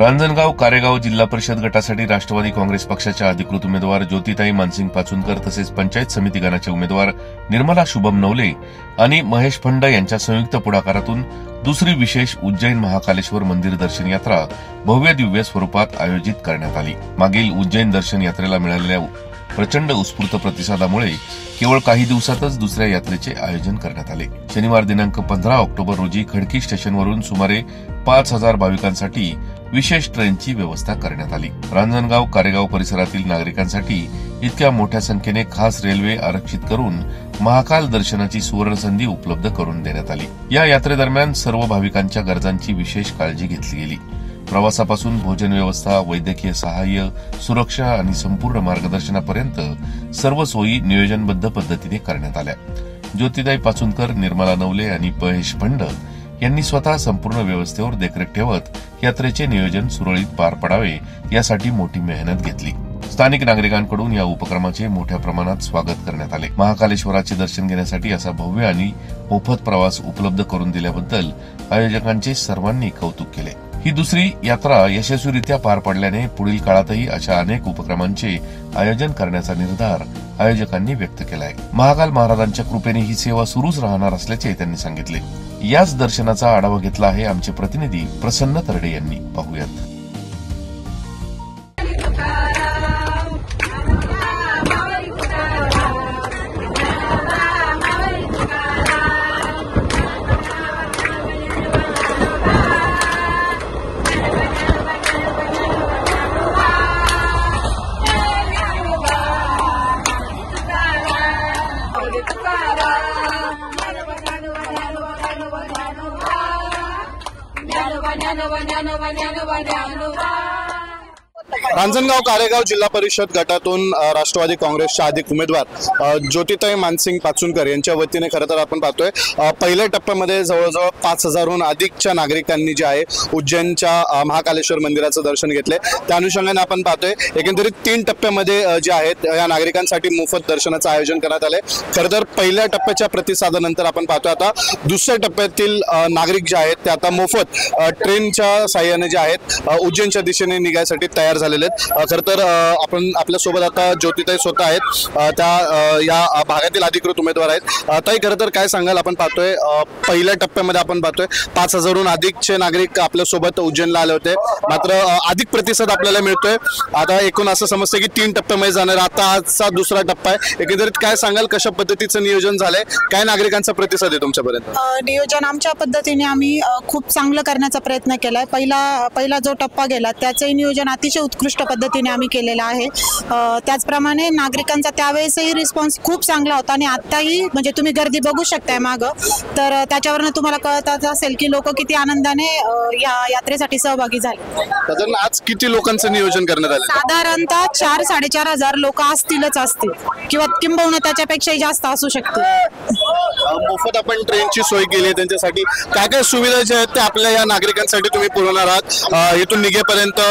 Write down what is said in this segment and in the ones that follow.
रांजणगाव कारेगाव जिल्हा परिषद गटासाठी राष्ट्रवादी काँग्रेस पक्षाच्या अधिकृत उमेदवार ज्योतिताई मानसिंग पाचुनकर तसेच पंचायत समिती गणाचे उमेदवार निर्मला शुभम नवले आणि महेश फंड यांच्या संयुक्त पुढाकारातून दुसरी विशेष उज्जैन महाकालेश्वर मंदिर दर्शन यात्रा भव्य दिव्य स्वरूपात आयोजित करण्यात आली। मागील उज्जैन दर्शन यात्रेला मिळालेल्या प्रचंड उत्स्फूर्त प्रतिसादामुळे केवळ काही दिवसातच दुसऱ्या यात्रेचे आयोजन करण्यात आले। शनिवार दिनांक 15 ऑक्टोबर रोजी खडकी स्टेशनवरून सुमारे 5000 भाविकांसाठी विशेष ट्रेनची व्यवस्था करण्यात आली। रांजणगाव कारेगाव परिसरातील नागरिकांसाठी इतक्या मोठ्या संख्येने खास रेल्वे आरक्षित करून महाकाल दर्शनाची सुवर्ण संधी उपलब्ध करून देण्यात आली। या यात्रेदरम्यान सर्व भाविकांच्या गरजांची विशेष काळजी घेतली गेली। प्रवासापासून भोजन व्यवस्था, वैद्यकीय सहाय्य, सुरक्षा आणि संपूर्ण मार्गदर्शनापर्यंत सर्व सोयी नियोजनबद्ध पद्धतीने करण्यात आल्या। ज्योतिताई पाचुनकर, निर्मला नवले आणि महेश फंड यांनी स्वतः संपूर्ण व्यवस्थेवर देखरेख ठेवत यात्रेचे नियोजन सुरळीत पार पडावे यासाठी मोठी मेहनत घेतली। स्थानिक नागरिकांकडून या उपक्रमाचे मोठ्या प्रमाणात स्वागत करण्यात आले। महाकालेश्वराचे दर्शन घेण्यासाठी असा भव्य आणि मोफत प्रवास उपलब्ध करून दिल्याबद्दल आयोजकांचे सर्वांनी कौतुक केले। ही दुसरी यात्रा यशस्वीरित्या पार पडल्याने पुढील काळातही अशा अनेक उपक्रमांचे आयोजन करण्याचा निर्धार आयोजकांनी व्यक्त केला आहे। महाकाल महाराजांच्या कृपेने ही सेवा सुरूच राहणार असल्याचे त्यांनी सांगितले। याच दर्शनाचा आढावा घेतला आहे आमचे प्रतिनिधी प्रसन्न तरडे यांनी। पाहूयात। रांजणगाव कारेगाव जिल्हा परिषद गटातून राष्ट्रवादी काँग्रेसच्या अधिक उमेदवार ज्योतिताई मानसिंग पाचुनकर यांच्या वतीने खरं तर आपण पाहतोय पहिल्या टप्प्यामध्ये जवळजवळ 5000हून अधिकच्या नागरिकांनी जे आहे उज्जैनच्या महाकालेश्वर मंदिराचं दर्शन घेतले। त्या अनुषंगाने आपण पाहतोय एकंदरीत 3 टप्प्यामध्ये जे आहेत या नागरिकांसाठी मोफत दर्शनाचं आयोजन करण्यात आले। खरं तर पहिल्या टप्प्याच्या प्रतिसादानंतर आपण पाहतोय आता दुसऱ्या टप्प्यातील नागरिक जे आहेत ते आता मोफत ट्रेनच्या साहाय्याने जे आहेत उज्जैनच्या दिशेने निघायसाठी तयार झालेले आहेत। खरं तर आपण आपल्यासोबत आता ज्योतिताई स्वतः आहेत, त्या या भागातील अधिकृत उमेदवार आहेत। ताई, खरं तर काय सांगाल? आपण पाहतोय पहिल्या टप्प्यामध्ये आपण पाहतोय 5000हून अधिकचे नागरिक आपल्यासोबत उज्जैनला आले होते, मात्र अधिक प्रतिसाद आपल्याला मिळतोय। आता एकूण असं समजतं की 3 टप्प्यामध्ये जाणार, आता आजचा दुसरा टप्पा आहे। एकंदरीत काय सांगाल, कशा पद्धतीचं नियोजन झालंय, काय नागरिकांचा प्रतिसाद आहे तुमच्यापर्यंत? नियोजन आमच्या पद्धतीने आम्ही खूप चांगलं करण्याचा प्रयत्न केलाय। पहिला जो टप्पा गेला त्याचंही नियोजन अतिशय उत्कृष्ट पद्धतीने आम्ही केलेला आहे। त्याचप्रमाणे नागरिकांचा त्यावेळेसही रिस्पॉन्स खूप चांगला होता आणि आताही म्हणजे तुम्ही गर्दी बघू शकताय मागं, तर त्याच्यावरनं तुम्हाला कळत असेल की लोक किती आनंदाने या यात्रेसाठी सहभागी झाले। साधारण आज किती लोकांचं नियोजन करण्यात आलं? साधारणतः 4-4.5 लोक असतील किंवा किंबहुना त्याच्यापेक्षाही जास्त असू शकते। मोफत आपण ट्रेनची सोय केली आहे, त्यांच्यासाठी काय काय सुविधा ज्या आहेत त्या आपल्या या नागरिकांसाठी तुम्ही पुरवणार आहात? इथून निघेपर्यंत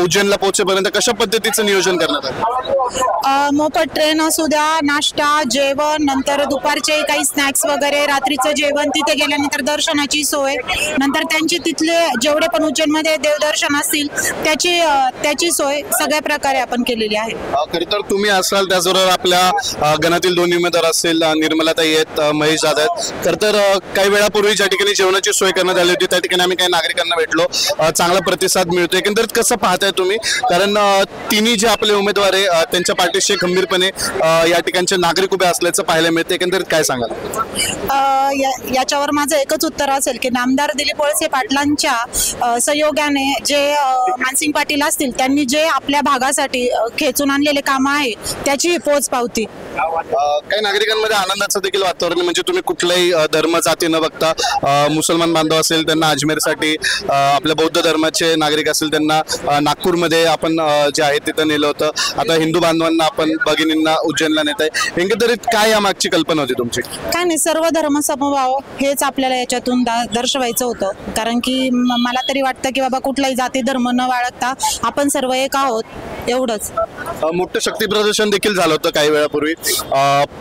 उज्जैनला पोहोचेपर्यंत कशा पद्धतीचं नियोजन करण्यात आलं? मोफत ट्रेन असू द्या, नाश्ता, जेवण, नंतर दुपारचे काही स्नॅक्स वगैरे, रात्रीचं जेवण, तिथे गेल्यानंतर दर्शनाची सोय, नंतर त्यांची तिथले जेवढे पण उज्जैनमध्ये देवदर्शन असतील त्याची सोय सगळ्या प्रकारे आपण केलेली आहे। खरं तर तुम्ही असाल, त्याचबरोबर आपल्या गणातील 2 उमेदवार असतील, निर्मलाताई आहेत, महेश दादा आहेत। खरं तर काही वेळापूर्वी ज्या ठिकाणी जेवणाची सोय करण्यात आली होती त्या ठिकाणी आम्ही काही नागरिकांना भेटलो, चांगला प्रतिसाद मिळतो। एकंदरीत कसं पाहताय तुम्ही? कारण तिन्ही जे आपले उमेदवार आहे त्यांच्या पाठीशी खंबीरपणे या ठिकाणचे नागरिक उभे असल्याचं पाहायला मिळतं। एकंदरीत काय सांगाल? याच्यावर माझं एकच उत्तर असेल की नामदार दिलीप वळसे पाटलांच्या सहयोगाने जे मानसिंग पाटील असतील त्यांनी जे आपल्या भागासाठी खेचून आणलेले काम आहे त्याची पोच पावती। काही नागरिकांमध्ये आनंदाचं देखील वातावरण, म्हणजे तुम्ही कुठलाही धर्म जाती न बघता, मुसलमान बांधव असेल त्यांना अजमेरसाठी, आपल्या बौद्ध धर्माचे नागरिक असेल त्यांना नागपूरमध्ये आपण जे आहे तिथं नेलं होतं, आता हिंदू बांधवांना आपण भगिनींना उज्जैनला नेत आहे। एकंदरीत काय या मागची कल्पना होती तुमची? काय नाही, सर्व धर्म समभाव हेच आपल्याला याच्यातून दर्शवायचं होतं, कारण की मला तरी वाटतं की बाबा कुठलाही जाती धर्म न बाळगता आपण सर्व एक आहोत, एवढंच। मोठं शक्ती प्रदर्शन देखील झालं होतं काही वेळापूर्वी।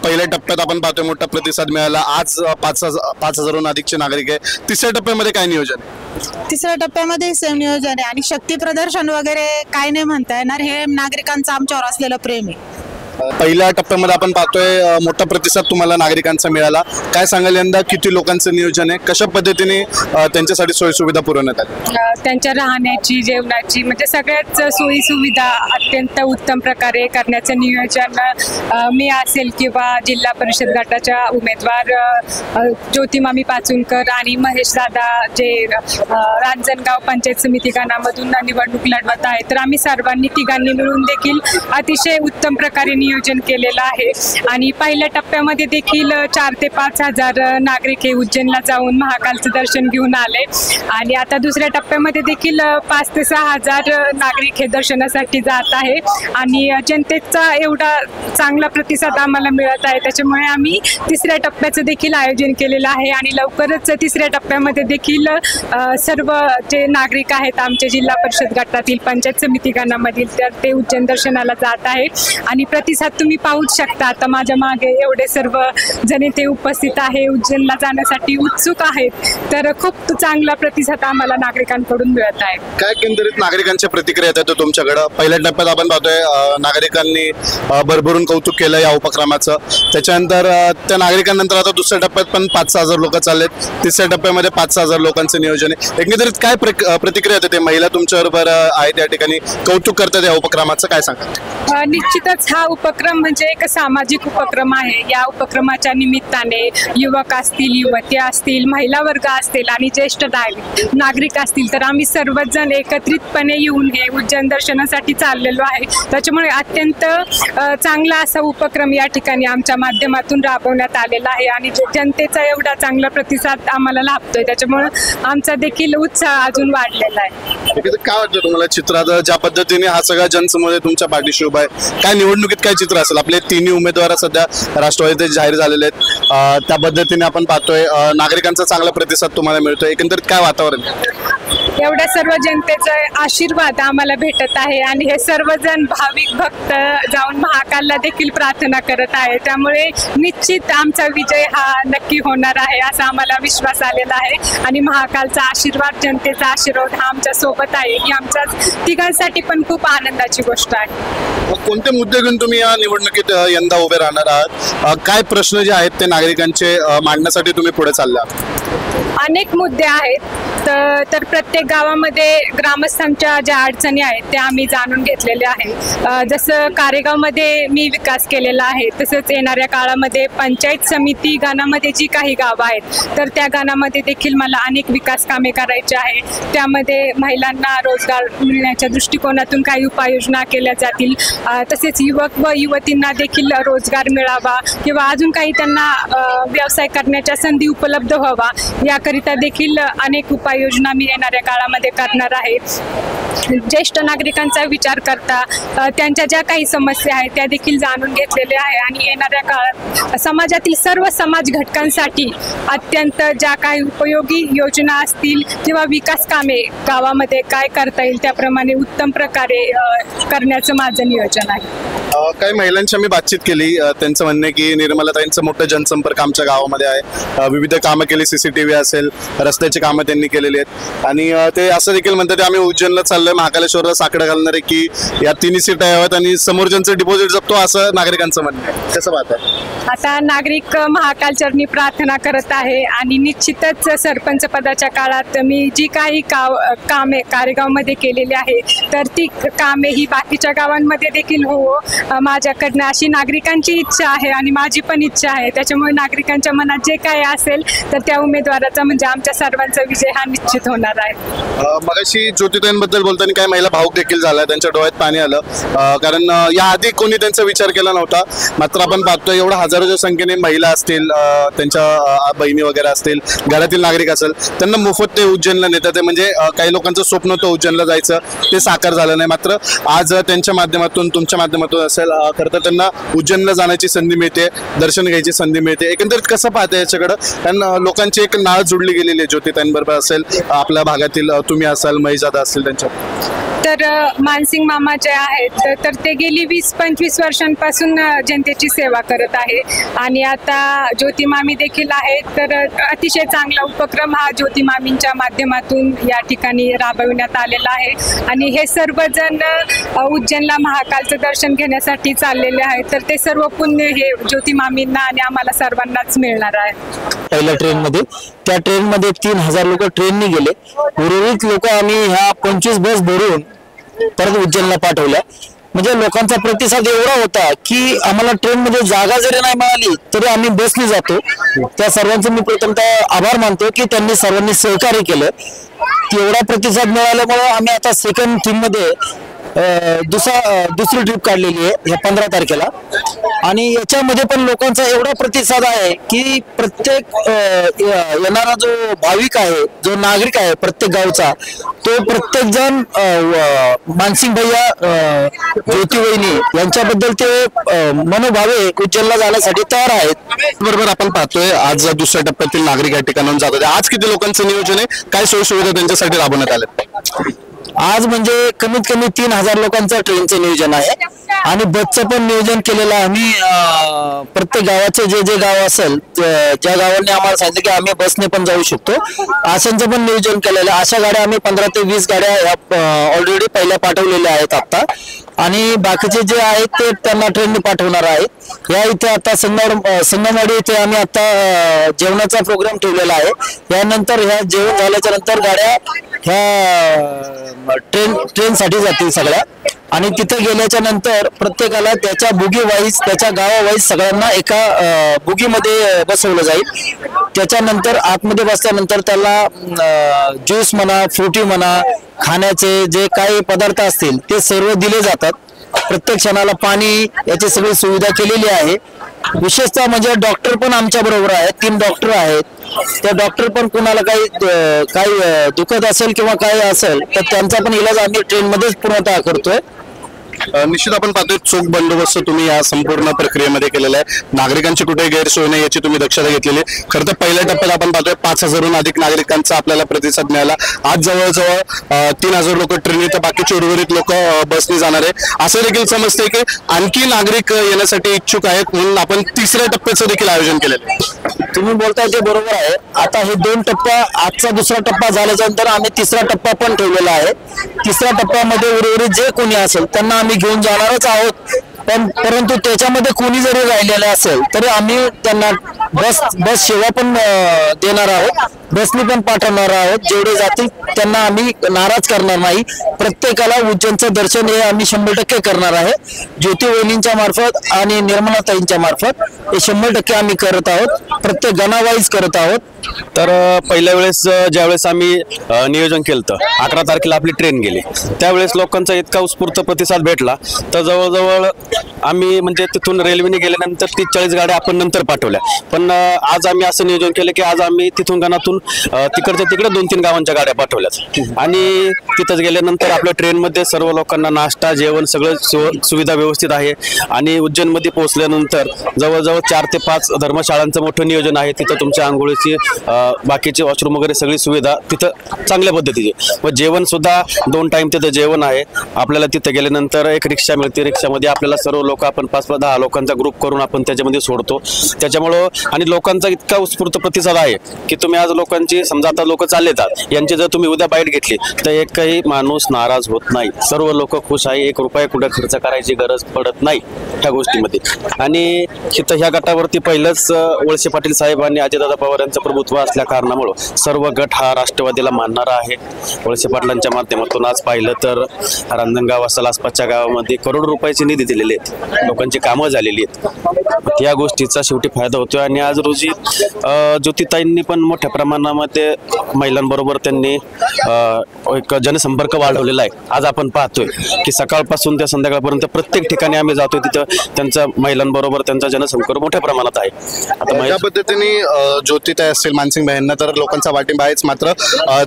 पहिल्या टप्प्यात आपण पाहतोय मोठा प्रतिसाद मिळाला, आज 5000हून अधिकचे नागरिक आहे। तिसऱ्या टप्प्यामध्ये काय नियोजन आहे? तिसऱ्या टप्प्यामध्ये सेम नियोजन आहे आणि शक्ती प्रदर्शन वगैरे काय नाही म्हणता येणार, हे नागरिकांचं आमच्यावर असलेलं प्रेम आहे. पहिल्या टप्प्यामध्ये आपण पाहतोय मोठा प्रतिसाद तुम्हाला नागरिकांचा मिळाला. काय सांगाल यंदा किती लोकांचं नियोजन आहे, कशा पद्धतीने त्यांच्यासाठी सोयीसुविधा पुरवण्यात आल्या? त्यांच्या राहण्याची, जेवणाची म्हणजे सगळ्याच सोयी सुविधा अत्यंत उत्तम प्रकारे करण्याचं नियोजन मी असेल किंवा जिल्हा परिषद गटाच्या उमेदवार ज्योतिमामी पाचुनकर आणि महेश दादा जे रांजणगाव पंचायत समिती गणामधून निवडणूक लढवत आहे, तर आम्ही सर्वांनी तिघांनी मिळून देखील अतिशय उत्तम प्रकारे नियोजन केलेलं आहे. आणि पहिल्या टप्प्यामध्ये देखील 4 ते 5 हजार नागरिक हे उज्जैनला जाऊन महाकालचं दर्शन घेऊन आले आणि आता दुसऱ्या टप्प्यामध्ये देखील 5 ते 6 हजार नागरिक हे दर्शनासाठी जात आहे आणि जनतेचा एवढा चांगला प्रतिसाद आम्हाला मिळत आहे, त्याच्यामुळे आम्ही तिसऱ्या टप्प्याचं देखील आयोजन केलेलं आहे आणि लवकरच तिसऱ्या टप्प्यामध्ये देखील सर्व जे नागरिक आहेत आमच्या जिल्हा परिषद गटातील पंचायत समिती गणामधील, तर ते उज्जैन दर्शनाला जात आहे आणि प्रतिसाद तुम्ही पाहूच शकता. आता माझ्या मागे एवढे सर्व जण इथे उपस्थित आहे, उज्जैनला जाण्यासाठी उत्सुक आहेत, तर खूप चांगला प्रतिसाद आम्हाला नागरिकांकडून मिळत आहे. काय केंद्रित नागरिकांच्या प्रतिक्रिया येतात तुमच्याकडं? पहिल्या टप्प्यात आपण पाहतोय नागरिकांनी भरभरून कौतुक केलं या उपक्रमाचं. त्याच्यानंतर त्या नागरिकांनंतर आता दुसऱ्या टप्प्यात पण 5-6 हजार लोक चाललेत, तिसऱ्या टप्प्यामध्ये 5-6 हजार लोकांचं नियोजन आहे. एकंदरीत काय प्रतिक्रिया येते? महिला तुमच्याबरोबर आहेत या ठिकाणी, कौतुक करतात या उपक्रमाचं, काय सांगा? निश्चितच हा उपक्रम म्हणजे एक सामाजिक उपक्रम आहे. या उपक्रमाच्या निमित्ताने युवक असतील, युवती असतील, महिला वर्ग असतील आणि ज्येष्ठ नागरिक असतील, तर आम्ही सर्वजण एकत्रितपणे येऊन हे उज्जैन दर्शनासाठी चाललेलो आहे. त्याच्यामुळे अत्यंत चांगला असा उपक्रम या ठिकाणी आमच्या माध्यमातून राबवण्यात आलेला आहे आणि जनतेचा एवढा चांगला प्रतिसाद आम्हाला लाभतोय, त्याच्यामुळे आमचा देखील उत्साह अजून वाढलेला आहे. काय वाटतं तुम्हाला चित्रात ज्या पद्धतीने हा सगळा जनसमुदाय तुमच्या पाठीशी उभा आहे? काय निवडणुकीत काय चित्र असेल? आपले तिन्ही उमेदवार सध्या राष्ट्रवादीचे जाहीर झालेले आहेत, त्या पद्धतीने आपण पाहतोय नागरिकांचा चांगला प्रतिसाद तुम्हाला मिळतोय. एकंदरीत काय वातावरण? एवढ्या सर्व जनतेचा आशीर्वाद आम्हाला भेटत आहे आणि हे सर्वजण भाविक भक्त जाऊन महाकालला देखील प्रार्थना करत आहे, त्यामुळे निश्चित आमचा विजय हा नक्की होणार आहे असा आम्हाला विश्वास आलेला आहे आणि महाकालचा आशीर्वाद, जनतेचा आशीर्वाद हा आमच्या सोबत आहे, ही आमच्या तिघांसाठी पण खूप आनंदाची गोष्ट आहे. कोणते मुद्दे घेऊन तुम्ही या निवडणुकीत यंदा उभे राहणार आहात? काय प्रश्न जे आहेत ते नागरिकांचे मांडण्यासाठी तुम्ही पुढे चालला? अनेक मुद्दे आहेत, तर प्रत्येक गावामध्ये ग्रामस्थांच्या ज्या अडचणी आहेत त्या आम्ही जाणून घेतलेल्या आहेत. जसं कारेगावमध्ये मी विकास केलेला आहे, तसंच येणाऱ्या काळामध्ये पंचायत समिती गावामध्ये जी काही गावं आहेत तर त्या गावामध्ये देखील मला अनेक विकास कामे करायची आहे. त्यामध्ये महिलांना रोजगार मिळण्याच्या दृष्टिकोनातून काही उपाययोजना केल्या जातील, तसेच युवक व युवतींना देखील रोजगार मिळावा किंवा अजून काही त्यांना व्यवसाय करण्याच्या संधी उपलब्ध व्हावा, याकरिता देखील अनेक उपाययोजना मी येणाऱ्या काळामध्ये करणार आहे. ज्येष्ठ नागरिकांचा विचार करता त्यांच्या ज्या काही समस्या आहेत त्या देखील जाणून घेतलेल्या आहे आणि येणाऱ्या काळात समाजातील सर्व समाज घटकांसाठी अत्यंत ज्या काही उपयोगी योजना असतील किंवा विकास कामे गावामध्ये काय करता येईल त्याप्रमाणे उत्तम प्रकारे करण्याचं माझं नियोजन आहे. काही महिलांशी मी बातचीत केली, त्यांचं म्हणणं आहे की निर्मलाताईंचं मोठं जनसंपर्क आमच्या गावामध्ये आहे, विविध कामं केली, CCTV असेल, रस्त्याची कामं त्यांनी केलेली आहेत आणि ते असं देखील म्हणतात आम्ही उज्जैनला चाललोय, महाकालेश्वरला साकडं घालणार आहे की या तिन्ही सीटा याव्यात आणि समोर ज्यांचं डिपॉझिट जपतो, असं नागरिकांचं म्हणणं आहे. कसं पाहताय? आता नागरिक महाकालचरणी प्रार्थना करत आहे आणि निश्चितच सरपंच पदाच्या काळात मी जी काही कामे कारेगावमध्ये केलेली आहे तर ती कामे ही बाकीच्या गावांमध्ये देखील हो, माझ्याकडनं अशी नागरिकांची इच्छा आहे आणि माझी पण इच्छा आहे. त्याच्यामुळे नागरिकांच्या मनात जे काय असेल तर त्या उमेदवाराचा म्हणजे आमच्या सर्वांचा विजय हा निश्चित होणार आहे. मगाशी ज्योतिताईंबद्दल बोलताना काही महिला भावुक देखील झाल्या, त्यांच्या डोळ्यात पाणी आलं, कारण याआधी कोणी त्यांचा विचार केला नव्हता. मात्र आपण पाहतोय एवढ्या हजारोच्या संख्येने महिला असतील, त्यांच्या बहिणी वगैरे असतील, घरातील नागरिक असेल, त्यांना मोफत ते उज्जैनला नेतात. म्हणजे काही लोकांचं स्वप्न होतं उज्जैनला जायचं, ते साकार झालं नाही. मात्र आज त्यांच्या माध्यमातून, तुमच्या माध्यमातून असेल, खरं तर त्यांना उज्जैनला जाण्याची संधी मिळते, दर्शन घ्यायची संधी मिळते. एकंदरीत कसं पाहते याच्याकडं? कारण लोकांची एक नाळ जुडली गेलेली आहे ज्योतिताईंबरोबर असेल, आपल्या भागातील तुम्ही असाल, महेशदादा असतील, त्यांच्या तर मानसिंग मामा जे आहेत तर ते गेली 20-25 वर्षांपासून जनतेची सेवा करत आहे आणि आता ज्योती मामी देखील आहेत. तर अतिशय चांगला उपक्रम हा ज्योती मामींच्या माध्यमातून या ठिकाणी राबविण्यात आलेला आहे आणि हे सर्वजण उज्जैनला महाकालचं दर्शन घेण्यासाठी चाललेले आहेत. तर ते सर्व पुण्य हे ज्योती मामींना आणि आम्हाला सर्वांनाच मिळणार आहे. पहिल्या ट्रेनमध्ये, त्या ट्रेनमध्ये 3000 लोक ट्रेनने गेले. उर्वरित लोक आम्ही ह्या 25 बस भरून परत उज्जैनला पाठवल्या. म्हणजे लोकांचा प्रतिसाद एवढा होता की आम्हाला ट्रेनमध्ये जागा जरी नाही मिळाली तरी आम्ही बसने जातो. त्या सर्वांचं मी प्रथमतः आभार मानतो की त्यांनी सर्वांनी सहकार्य केलं. एवढा प्रतिसाद मिळाल्यामुळे आम्ही आता सेकंड थीम मध्ये दुसरी ट्रिप काढलेली आहे या 15 तारखेला आणि याच्यामध्ये पण लोकांचा एवढा प्रतिसाद आहे की प्रत्येक येणारा जो भाविक आहे, जो नागरिक आहे प्रत्येक गावचा, तो प्रत्येक जण मानसिंग भैया, ज्योती वहिनी यांच्याबद्दल ते मनोभावे उज्जैनला जाण्यासाठी तयार आहेत. बरोबर आपण पाहतोय आज दुसऱ्या टप्प्यातील नागरिक या ठिकाणाहून जात होते. आज किती लोकांचं नियोजन आहे, काय सोयी सुविधा त्यांच्यासाठी राबवण्यात आल्या? आज म्हणजे कमीत कमी 3000 लोकांचं ट्रेनचं नियोजन आहे आणि बसचं पण नियोजन केलेलं आहे. आम्ही प्रत्येक गावाचे जे गाव असेल ज्या गावांनी आम्हाला सांगितलं की आम्ही बसने पण जाऊ शकतो अशांचं पण नियोजन केलेलं आहे. अशा गाड्या आम्ही 15 ते 20 गाड्या ऑलरेडी पहिल्या पाठवलेल्या आहेत आता आणि बाकीचे जे आहेत ते त्यांना ट्रेनने पाठवणार आहेत. या इथे आता संगमवाडी इथे आम्ही आता जेवणाचा प्रोग्राम ठेवलेला आहे. यानंतर ह्या जेवण झाल्याच्या नंतर गाड्या ह्या ट्रेनसाठी जातील सगळ्या आणि तिथे गेल्याच्या नंतर प्रत्येकाला त्याच्या बुगी वाईज, त्याच्या गावावाईज सगळ्यांना एका बुगीमध्ये बसवलं जाईल. त्याच्यानंतर आतमध्ये बसल्यानंतर त्याला ज्यूस म्हणा, फ्रुटी म्हणा, खाण्याचे जे काही पदार्थ असतील ते सर्व दिले जातात. प्रत्येक क्षणाला पाणी याची सगळी सुविधा केलेली आहे. विशेषतः म्हणजे डॉक्टर पण आमच्या बरोबर आहेत, 3 डॉक्टर आहेत. त्या डॉक्टर पण कुणाला काही दुखत असेल किंवा काही असेल तर त्यांचा पण इलाज आम्ही ट्रेनमध्येच पूर्णतः करतोय. निश्चित आपण पाहतोय चोख बंदोबस्त तुम्ही या संपूर्ण प्रक्रियेमध्ये केलेला आहे. नागरिकांची कुठेही गैरसोय नाही याची तुम्ही दक्षता घेतलेली. खरं तर पहिल्या टप्प्यात आपण पाहतोय 5000हून अधिक नागरिकांचा आपल्याला प्रतिसाद मिळाला. आज जवळजवळ 3000 लोक ट्रेनने तर बाकीचे उर्वरित लोक बसने जाणार आहे. असं देखील समजते की आणखी नागरिक येण्यासाठी इच्छुक आहेत म्हणून आपण तिसऱ्या टप्प्याचं देखील आयोजन केलेलं आहे. तुम्ही बोलताय ते बरोबर आहे. आता हे 2 टप्पा, आजचा दुसरा टप्पा झाल्यानंतर आम्ही तिसरा टप्पा पण ठेवलेला आहे. तिसऱ्या टप्प्यामध्ये उर्वरित जे कोणी असेल त्यांना आम्ही घेऊन जाणारच आहोत. परंतु त्याच्यामध्ये कोणी जरी राहिलेलं असेल तरी आम्ही त्यांना बस सेवा पण देणार आहोत, बसनी पण पाठवणार आहोत. जेवढे जातील त्यांना आम्ही नाराज करणार नाही. प्रत्येकाला उज्जैनचं दर्शन हे आम्ही 100% करणार आहे. ज्योती वहिनींच्या मार्फत आणि निर्मलाताईंच्या मार्फत हे 100% आम्ही करत आहोत. प्रत्येक गणावाईज करत आहोत. तर पहिल्या वेळेस ज्यावेळेस आम्ही नियोजन केलं 11 तारखेला आपली ट्रेन गेली त्यावेळेस लोकांचा इतका उत्स्फूर्त प्रतिसाद भेटला तर जवळजवळ आम्ही म्हणजे तिथून रेल्वेने गेल्यानंतर 30-40 गाड्या आपण नंतर पाठवल्या. पण आज आम्ही असं नियोजन केलं की आज आम्ही तिथून गणातून तिकडच्या तिकडे 2-3 गावांच्या गाड्या पाठवल्यात आणि तिथंच गेल्यानंतर आपल्या ट्रेनमध्ये सर्व लोकांना नाश्ता, जेवण सगळं सुविधा व्यवस्थित आहे आणि उज्जैनमध्ये पोहोचल्यानंतर जवळजवळ 4 ते 5 धर्मशाळांचं मोठं नियोजन आहे. तिथं तुमच्या आंघोळीची, बाकीचे वॉशरूम वगैरे सगळी सुविधा तिथं चांगल्या पद्धतीची. व जेवण सुद्धा 2 टाइम तिथं जेवण आहे. आपल्याला तिथं गेल्यानंतर एक रिक्षा मिळते. रिक्षामध्ये आपल्याला सर्व लोक आपण 5-10 लोकांचा ग्रुप करून आपण त्याच्यामध्ये सोडतो. त्याच्यामुळं आणि लोकांचा इतका उत्स्फूर्त प्रतिसाद आहे की तुम्ही आज लोकांची समजा आता लोक चाललेतात यांची जर तुम्ही उद्या बाईट घेतली तर एकही माणूस नाराज होत नाही. सर्व लोक खुश आहे. 1 रुपया कुठे खर्च करायची गरज पडत नाही ह्या गोष्टीमध्ये. आणि तिथं ह्या गटावरती पहिलंच वळसे पाटील साहेब आणि अजितदादा पवार यांचं प्रभुत्व असल्या कारणामुळं सर्व गट हा राष्ट्रवादीला मानणारा आहे. वळसे पाटलांच्या माध्यमातून आज पाहिलं तर रांजणगाव असेल, आसपासच्या गावामध्ये करोड रुपयाचे निधी दिलेले आहेत. लोकांची कामं झालेली आहेत. या गोष्टीचा शेवटी फायदा होतोय आणि आज रोजी ज्योतिताईंनी पण मोठ्या प्रमाणामध्ये महिलांबरोबर त्यांनी एक जनसंपर्क वाढवलेला आहे. आज आपण पाहतोय की सकाळपासून ते संध्याकाळपर्यंत प्रत्येक ठिकाणी आम्ही जातोय तिथं त्यांचा महिलांबरोबर त्यांचा जनसंपर्क मोठ्या प्रमाणात आहे. आता या पद्धतीने ज्योतिताई असेल, मानसिंग भाईंना तर लोकांचा पाठिंबा आहेच, मात्र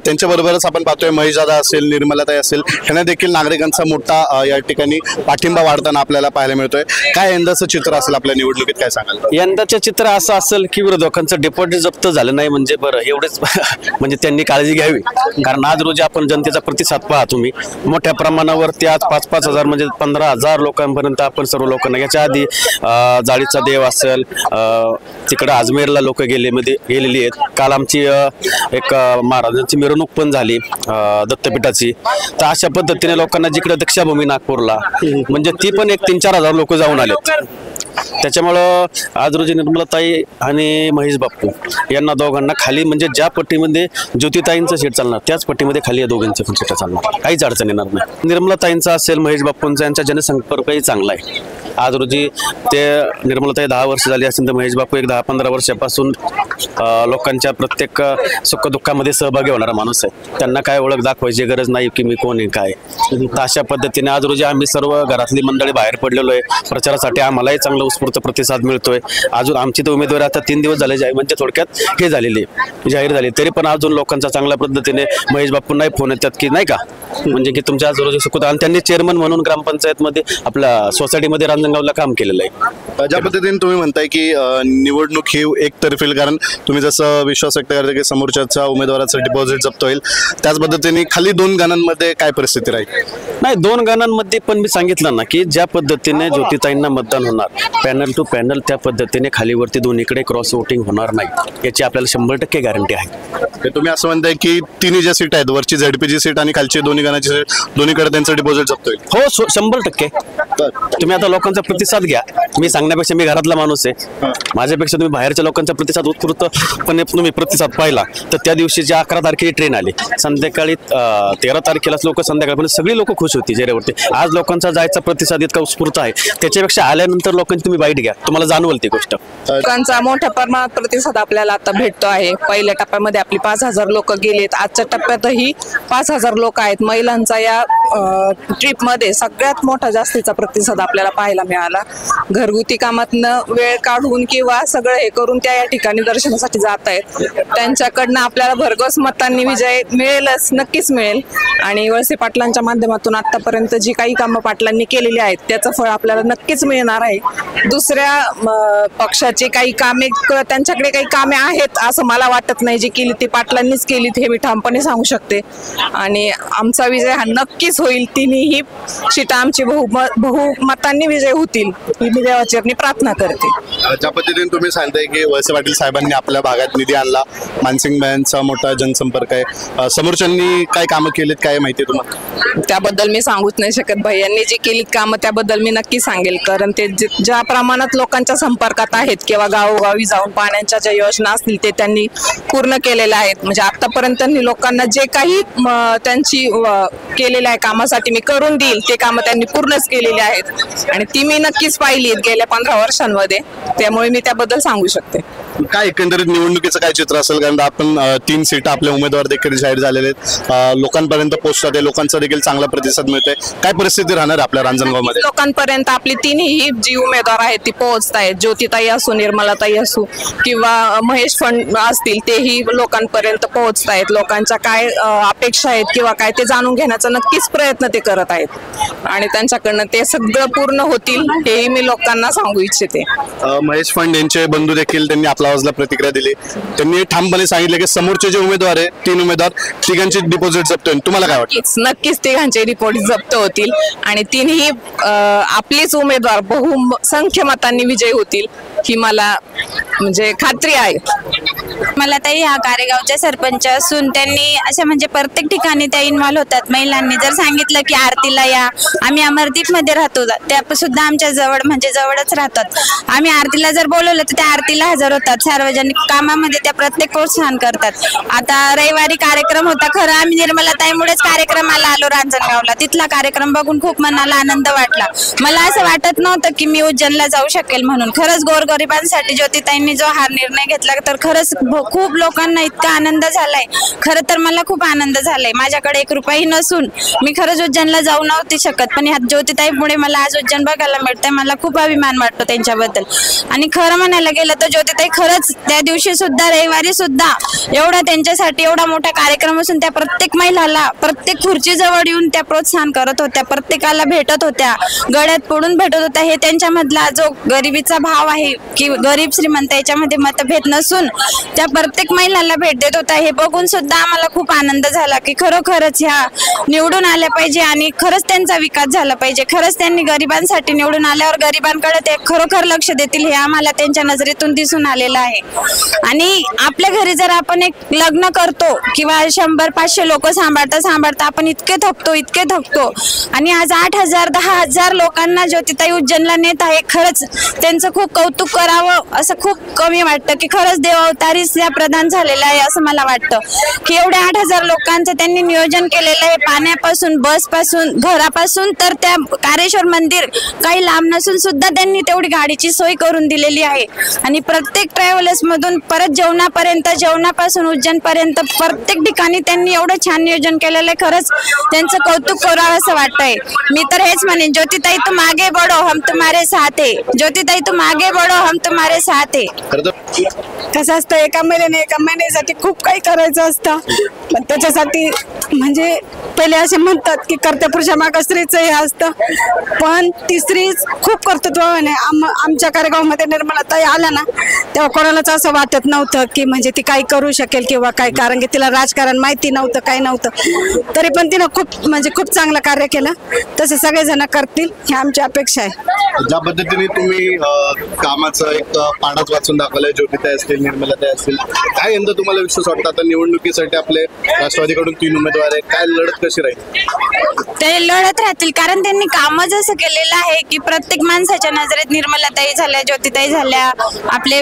त्यांच्याबरोबरच आपण पाहतोय महेशदादा असेल, निर्मलाताई असेल, त्यांना देखील नागरिकांचा मोठा या ठिकाणी पाठिंबा वाढताना आपल्याला पाहायला मिळतोय. काय यंदाचं चित्र असेल आपल्या निवडणुकीत, काय सांगाल? यंदाचं चित्र असं असेल की विरोधकांचं डिपॉझिट जप्त झालं नाही म्हणजे बरं एवढेच म्हणजे म्हणजे त्यांनी काळजी घ्यावी, कारण आज रोजी आपण जनतेचा प्रतिसाद पहा तुम्ही, मोठ्या प्रमाणावरती आज 5-5 हजार म्हणजे 15,000 लोकांपर्यंत आपण सर्व लोकांना, याच्या आधी जाळीचा देव असेल, तिकडे अजमेरला लोक गेलेली आहेत. काल आमची एक महाराजांची मिरवणूक पण झाली दत्तपीठाची. तर अशा पद्धतीने लोकांना जिकडे दीक्षाभूमी नागपूरला म्हणजे ती पण एक 3-4 हजार लोक जाऊन आलेत. त्याच्यामुळं आज रोजी निर्मलाताई आणि महेश बाप्पू यांना दोघांना खाली म्हणजे ज्या पट्टीमध्ये ज्योतिताईंचं सीट चालणार त्याच पट्टीमध्ये खाली या दोघांचे पण सीट चालणार, काहीच अडचण येणार नाही. निर्मलाताईंचा असेल, महेश बाप्पूंचा, यांचा जनसंपर्कही चांगला आहे. आज रोजी ते निर्मलाताई 10 वर्ष झाली असेल तर महेश बाप्पू एक 10-15 वर्षापासून लोकांच्या प्रत्येक सुखदुःखामध्ये सहभागी होणारा माणूस आहे. त्यांना काय ओळख दाखवायची गरज नाही की मी कोण आहे काय. तर अशा पद्धतीने आज रोजी आम्ही सर्व घरातली मंडळी बाहेर पडलेलो आहे प्रचारासाठी. आम्हालाही चांगला उत्स्फूर्त प्रतिसाद मिळतोय. अजून आमची तर उमेदवारी आता 3 दिवस झाले म्हणजे थोडक्यात हे झालेली जाहीर झाली, तरी पण अजून लोकांचा चांगल्या पद्धतीने महेश बाप्पूंनाही फोन येतात की नाही का, म्हणजे की तुमच्या आज रोजी सुखद. आणि त्यांनी चेअरमन म्हणून ग्रामपंचायतमध्ये आपल्या सोसायटीमध्ये रांजणगावला काम केलेलं आहे. ज्या पद्धतीने तुम्ही म्हणताय की निवडणूक ही एकतर्फी, कारण तुम्ही जसं विश्वास व्यक्त करता की समोरच्या उमेदवाराचं डिपॉझिट जप्त होईल, त्याच पद्धतीने खाली 2 गणांमध्ये काय परिस्थिती राहील? नाही, 2 गणांमध्ये पण मी सांगितलं ना की ज्या पद्धतीने ज्योतिताईंना मतदान होणार पॅनल टू पॅनल, त्या पद्धतीने खालीवरती दोन्हीकडे क्रॉस वोटिंग होणार नाही, याची आपल्याला 100% गॅरंटी आहे. तुम्ही असं म्हणताय की तिन्ही ज्या सीट आहेत, वरची झेडपीची सीट आणि खालची दोन्ही गणाची सीट, दोन्हीकडे त्यांचं डिपॉझिट जप्त होईल? हो, 100%. तुम्ही आता लोकांचा प्रतिसाद घ्या. मी सांगण्यापेक्षा मी घरातला माणूस आहे, माझ्यापेक्षा तुम्ही बाहेरच्या लोकांचा प्रतिसाद उत्स्फूर्तपणे तुम्ही प्रतिसाद पाहिला तर त्या दिवशी जी 11 तारखेची ट्रेन आली, संध्याकाळी 13 तारखेलाच लोक संध्याकाळपर्यंत सगळी लोक खुश होती चेहऱ्यावरती. आज लोकांचा जायचा प्रतिसाद इतका उत्स्फूर्त आहे, त्याच्यापेक्षा आल्यानंतर लोकांची तुम्ही बाईट घ्या, तुम्हाला जाणवल ती गोष्ट. लोकांचा मोठ्या प्रमाणात प्रतिसाद आपल्याला आता भेटतो आहे. पहिल्या टप्प्यामध्ये आपली 5,000 लोक गेलेत, आजच्या टप्प्यातही 5,000 लोक आहेत. महिलांचा या ट्रिपमध्ये सगळ्यात मोठा जास्तीचा प्रतिसाद आपल्याला पाहायला मिळाला. घरगुती कामातनं वेळ काढून किंवा सगळं हे करून त्या या ठिकाणी दर्शनासाठी जात आहेत. त्यांच्याकडनं आपल्याला भरघोस मतांनी विजय मिळेलच, नक्कीच मिळेल. आणि वळसे पाटलांच्या माध्यमातून आतापर्यंत जी काही कामं पाटलांनी केलेली आहेत त्याचं फळ आपल्याला नक्कीच मिळणार आहे. दुसऱ्या पक्षाचे काही कामे, त्यांच्याकडे काही कामे आहेत असं मला वाटत नाही. जी केली ती पाटलांनीच केलीत हे मी ठामपणे सांगू शकते. आणि आमचा विजय हा नक्कीच होईल. तिन्ही सीटा आमची बहुमतांनी विजय होतील ही मी देवाचरणी प्रार्थना करते. ज्या पद्धतीने तुम्ही सांगताय की वळसे पाटील साहेबांनी आपल्या भागात निधी आणला, मानसिंगबाईंचा मोठा जनसंपर्क आहे, समोरच्यांनी काय कामं केलीत काय माहिती तुम्हाला? त्याबद्दल मी सांगूच नाही शकत. भैयांनी जी केली कामं त्याबद्दल मी नक्की सांगेल, कारण ते ज्या प्रमाणात लोकांच्या संपर्कात आहेत किंवा गावोगावी जाऊन पाण्याच्या ज्या योजना असतील ते त्यांनी पूर्ण केलेल्या आहेत. म्हणजे आतापर्यंत लोकांना जे काही त्यांची केलेल्या आहे कामासाठी मी करून देईल ते कामं त्यांनी पूर्णच केलेली आहेत आणि ती मी नक्कीच पाहिली गेल्या 15 वर्षांमध्ये, त्यामुळे मी त्याबद्दल सांगू शकते. काय एकंदरीत निवडणुकीचं काय चित्र असेल, कारण आपण 3 सीट आपले उमेदवार देखील जाहीर झालेले आहेत, लोकांपर्यंत पोहोचतात, लोकांचा देखील चांगला प्रतिसाद मिळतोय, काय परिस्थिती राहणार आपल्या रांजणगावमध्ये? लोकांपर्यंत आपली तिन्ही जी उमेदवार आहेत ती पोहोचतायत. ज्योतिताई असो, निर्मलाताई असो किंवा महेश फंड असतील, तेही लोकांपर्यंत पोहोचतायत. लोकांच्या काय अपेक्षा आहेत किंवा काय ते जाणून घेण्याचा नक्कीच प्रयत्न ते करत आहेत आणि त्यांच्याकडनं ते सगळं पूर्ण होतील हेही मी लोकांना सांगू इच्छिते. महेश फंड यांचे बंधू देखील त्यांनी आपल्या आवाजला प्रतिक्रिया दिली. त्यांनी ठामपणे सांगितले की समोरचे जे उमेदवार आहे 3 उमेदवार तिघांचे डिपॉझिट जप्त होईल. तुम्हाला काय वाटतं? नक्कीच तिघांचे डिपॉझिट जप्त होतील आणि तिन्ही आपलेच उमेदवार बहुसंख्य मतांनी विजयी होतील ही मला म्हणजे खात्री आहे. मला ताई ह्या कारेगावच्या सरपंच असून त्यांनी अशा म्हणजे प्रत्येक ठिकाणी त्या इन्व्हॉल्व होतात. महिलांनी जर सांगितलं की आरतीला या, आम्ही अमरदीप मध्ये राहतो, त्या सुद्धा आमच्या जवळ म्हणजे जवळच राहतात. आम्ही आरतीला जर बोलवलं तर त्या आरतीला हजर होतात. सार्वजनिक कामामध्ये त्या प्रत्येक प्रोत्साहन करतात. आता रविवारी कार्यक्रम होता, खरं आम्ही निर्मलाताईमुळेच कार्यक्रमाला आलो रांजणगावला. तिथला कार्यक्रम बघून खूप मनाला आनंद वाटला. मला असं वाटत नव्हतं की मी उज्जैनला जाऊ शकेल म्हणून. खरंच गोरगरिबांसाठी ज्योतिताईंनी जो हा निर्णय घेतला तर खरंच खूप लोकांना इतका आनंद झालाय. खरं तर मला खूप आनंद झालाय. माझ्याकडे 1 रुपयाही नसून मी खरंच उज्जैनला जाऊ नव्हती शकत, पण ह्या ज्योतिताईमुळे मला आज उज्जैन बघायला मिळतंय. मला खूप अभिमान वाटतो त्यांच्याबद्दल. आणि खरं म्हणायला गेलं तर ज्योतिताई खरंच त्या दिवशी सुद्धा रविवारी सुद्धा एवढा त्यांच्यासाठी एवढा मोठा कार्यक्रम असून त्या प्रत्येक महिलाला प्रत्येक खुर्चीजवळ येऊन त्या प्रोत्साहन करत होत्या, प्रत्येकाला भेटत होत्या, गळ्यात पडून भेटत होत्या. हे त्यांच्यामधला जो गरिबीचा भाव आहे की गरीब श्रीमंत याच्यामध्ये मतभेद नसून त्या प्रत्येक महिलाला भेट देत होता. हे बघून सुद्धा आम्हाला खूप आनंद झाला की खरोखरच ह्या निवडून आल्या पाहिजे आणि खरंच त्यांचा विकास झाला पाहिजे. खरंच त्यांनी गरिबांसाठी निवडून आल्यावर गरिबांकडे ते खरोखर लक्ष देतील हे आम्हाला त्यांच्या नजरेतून दिसून आलेलं आहे. आणि आपल्या घरी जर आपण एक लग्न करतो किंवा 100-500 लोक सांभाळता आपण इतके थकतो आणि आज 8,000 10,000 लोकांना ज्योतिताई उज्जैनला नेत आहे. खरंच त्यांचं खूप कौतुक करावं असं खूप कमी वाटतं की खरंच देवावतारीच या प्रधान झालेला आहे असं मला वाटतं की एवढ्या 8,000 लोकांचं त्यांनी नियोजन केलेलं आहे. पाण्यापासून, बसपासून, घरापासून तर त्या कारेश्वर मंदिर काही लांब नसून सुद्धा त्यांनी तेवढी गाडीची सोय करून दिलेली आहे. आणि प्रत्येक ट्रॅव्हल्स मधून परत जेवणापासून उज्जैनपर्यंत प्रत्येक ठिकाणी त्यांनी एवढं छान नियोजन केलेलं आहे. खरंच त्यांचं कौतुक करावं असं वाटतंय. मी तर हेच म्हणेन, ज्योतिताई तुम आगे बढ़ो हम तुम्हारे साथ है. ज्योतिताई तुम आगे बढ़ो हम तुम्हारे साथ है. कसं असतं, एका महिन्यासाठी खूप काही करायचं असतं, पण त्याच्यासाठी म्हणजे पहिले असे म्हणतात की कर्त्या पुरुषा मागे स्त्रीचं हे असतं, पण ती स्त्री खूप कर्तृत्वाने आमच्या कार्यक्रमामध्ये निर्मलाताई आल्या ना तेव्हा कोणालाच असं वाटत नव्हतं की म्हणजे ती काही करू शकेल किंवा काय, कारण की तिला राजकारण माहिती नव्हतं, काही नव्हतं. तरी पण तिनं खूप चांगलं कार्य केलं. तसे सगळेजण करतील ही आमची अपेक्षा आहे. ज्या पद्धतीने तुम्ही कामाचं एक पाडाच वाचून दाखवलंय, ज्योतिताई असतील, निर्मलाताई असतील, काय यंदा तुम्हाला विश्वास वाटतं आता निवडणुकीसाठी आपले राष्ट्रवादीकडून 3 उमेदवार आहे, काय लढत कशी राहील? ते लढत राहतील कारण त्यांनी कामच असं केलेलं आहे की प्रत्येक माणसाच्या नजरेत निर्मलाताई झाल्या, ज्योतिताई झाल्या, आपले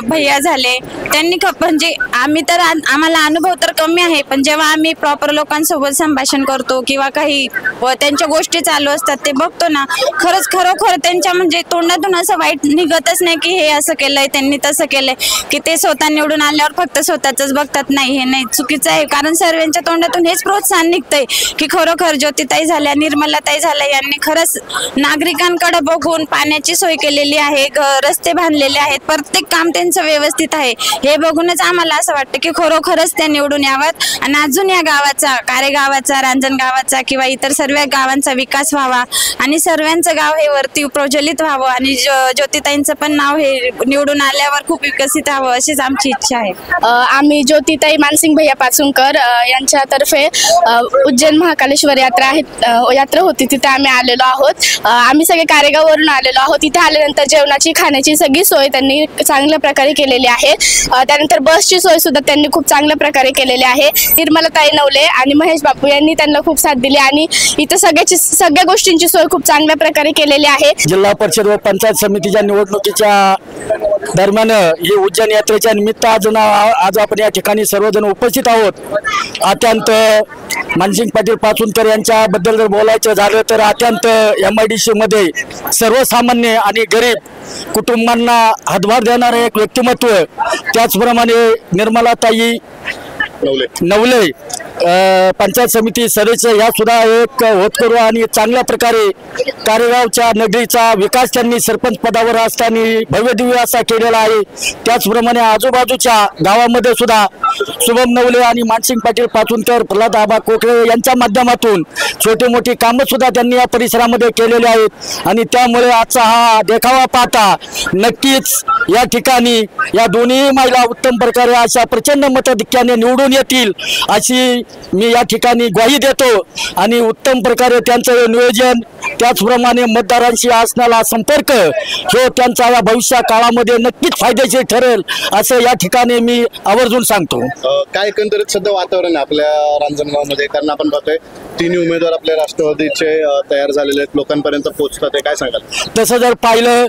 भैया झाले. त्यांनी म्हणजे आम्ही तर आम्हाला अनुभव तर कमी आहे, पण जेव्हा आम्ही प्रॉपर लोकांसोबत संभाषण करतो किंवा काही त्यांच्या गोष्टी चालू असतात ते बघतो ना, खरोखर त्यांच्या म्हणजे तोंडातून असं वाईट निघतच नाही की हे असं केलंय त्यांनी तसं केलंय, की ते स्वतः निवडून आल्यावर फक्त स्वतःच बघतात. नाही, हे नाही, चुकीचं आहे. कारण सर्वांच्या तोंडातून हेच प्रोत्साहन निघतंय की खरोखर ज्योतिताई झाल्या, निर्मलाताई झाल्या यांनी खरंच नागरिकांकडे बघून पाण्याची सोय केलेली आहे, रस्ते बांधलेले आहेत, प्रत्येक काम त्यांचं व्यवस्थित आहे. हे बघूनच आम्हाला असं वाटतं की खरोखरच त्या निवडून याव्यात आणि अजून या गावाचा, कारेगावाचा, रांजण गावाचा किंवा इतर सर्व गावांचा विकास व्हावा आणि सर्वांचं गाव हे वरती प्रज्वलित व्हावं आणि ज्योतिताईंचं पण नाव हे निवडून आल्यावर खूप विकसित व्हावं अशीच आमची इच्छा आहे. आम्ही ज्योतिताई मानसिंग भैया पाचुंकर यांच्यातर्फे उज्जैन महाकालेश्वर यात्रा होती, तिथे आम्ही आलेलो आहोत. आम्ही सगळे कारेगाववरून आलेलो आहोत. तिथे आल्यानंतर जेवणाची, खाण्याची सगळी सोय त्यांनी चांगल्या प्रकारे केलेली आहे. त्यानंतर बसची सोय सुद्धा त्यांनी खूप चांगल्या प्रकारे केलेली आहे. निर्मलाताई नवले आणि महेश बापू यांनी त्यांना खूप साथ दिली आणि इथं सगळ्या गोष्टींची सोय खूप चांगल्या प्रकारे केलेली आहे. जिल्हा परिषद व पंचायत समितीच्या निवडणुकीच्या दरम्यान ही उज्जैन यात्रेच्या निमित्त आज आपण या ठिकाणी सर्वजण उपस्थित आहोत. अत्यंत मानसिंग पाटील पाचुंकर यांच्याबद्दल जर बोलायचं झालं तर अत्यंत MIDC मध्ये सर्वसामान्य आणि गरीब कुटुंबांना हातभार देणारे एक व्यक्तिमत्व. त्याचप्रमाणे निर्मलाताई नवले पंचायत समिती सदस्य या सुद्धा एक होतकरू आणि चांगल्या प्रकारे कारेगावच्या नगरीचा विकास त्यांनी सरपंच पदावर असताना भव्यदिव्य असा केलेला आहे. त्याचप्रमाणे आजूबाजूच्या गावामध्ये सुद्धा शुभम नवले आणि मानसिंग पाटील पाचुंकर, प्रल्हाद आबा कोकळे यांच्या माध्यमातून छोटी मोठी कामं सुद्धा त्यांनी या परिसरामध्ये केलेली आहेत आणि त्यामुळे आजचा हा देखावा पाहता नक्कीच या ठिकाणी या दोन्ही महिला उत्तम प्रकारे अशा प्रचंड मताधिक्याने निवडून येतील अशी मी या ठिकाणी ग्वाही देतो आणि उत्तम प्रकारे त्यांचं नियोजन, त्याचप्रमाणे मतदारांशी असणारा संपर्क जो त्यांचा या भविष्य काळामध्ये नक्कीच फायदेशीर ठरेल असं या ठिकाणी मी आवर्जून सांगतो. काय एकंदरीत सध्या वातावरण आहे आपल्या रांजणगावमध्ये, कारण आपण पाहतोय 3 उमेदवार आपल्या राष्ट्रवादीचे तयार झालेले आहेत, लोकांपर्यंत पोहोचतात, काय सांगाल? तसं जर पाहिलं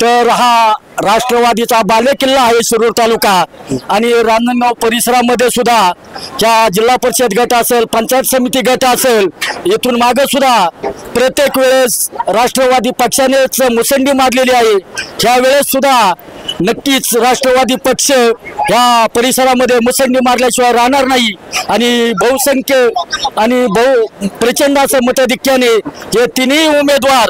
तर हा राष्ट्रवादीचा बालेकिल्ला आहे शिरूर तालुका आणि रांजणगाव परिसरामध्ये सुद्धा ज्या जिल्हा परिषद गट असेल, पंचायत समिती गट असेल, इथून मागे सुद्धा प्रत्येक वेळेस राष्ट्रवादी पक्षानेच मुसंडी मारलेली आहे. ह्या वेळेस सुद्धा नक्कीच राष्ट्रवादी पक्ष या परिसरामध्ये मुसंडी मारल्याशिवाय राहणार नाही आणि बहुसंख्य आणि प्रचंड असं मताधिक्याने हे तिन्ही उमेदवार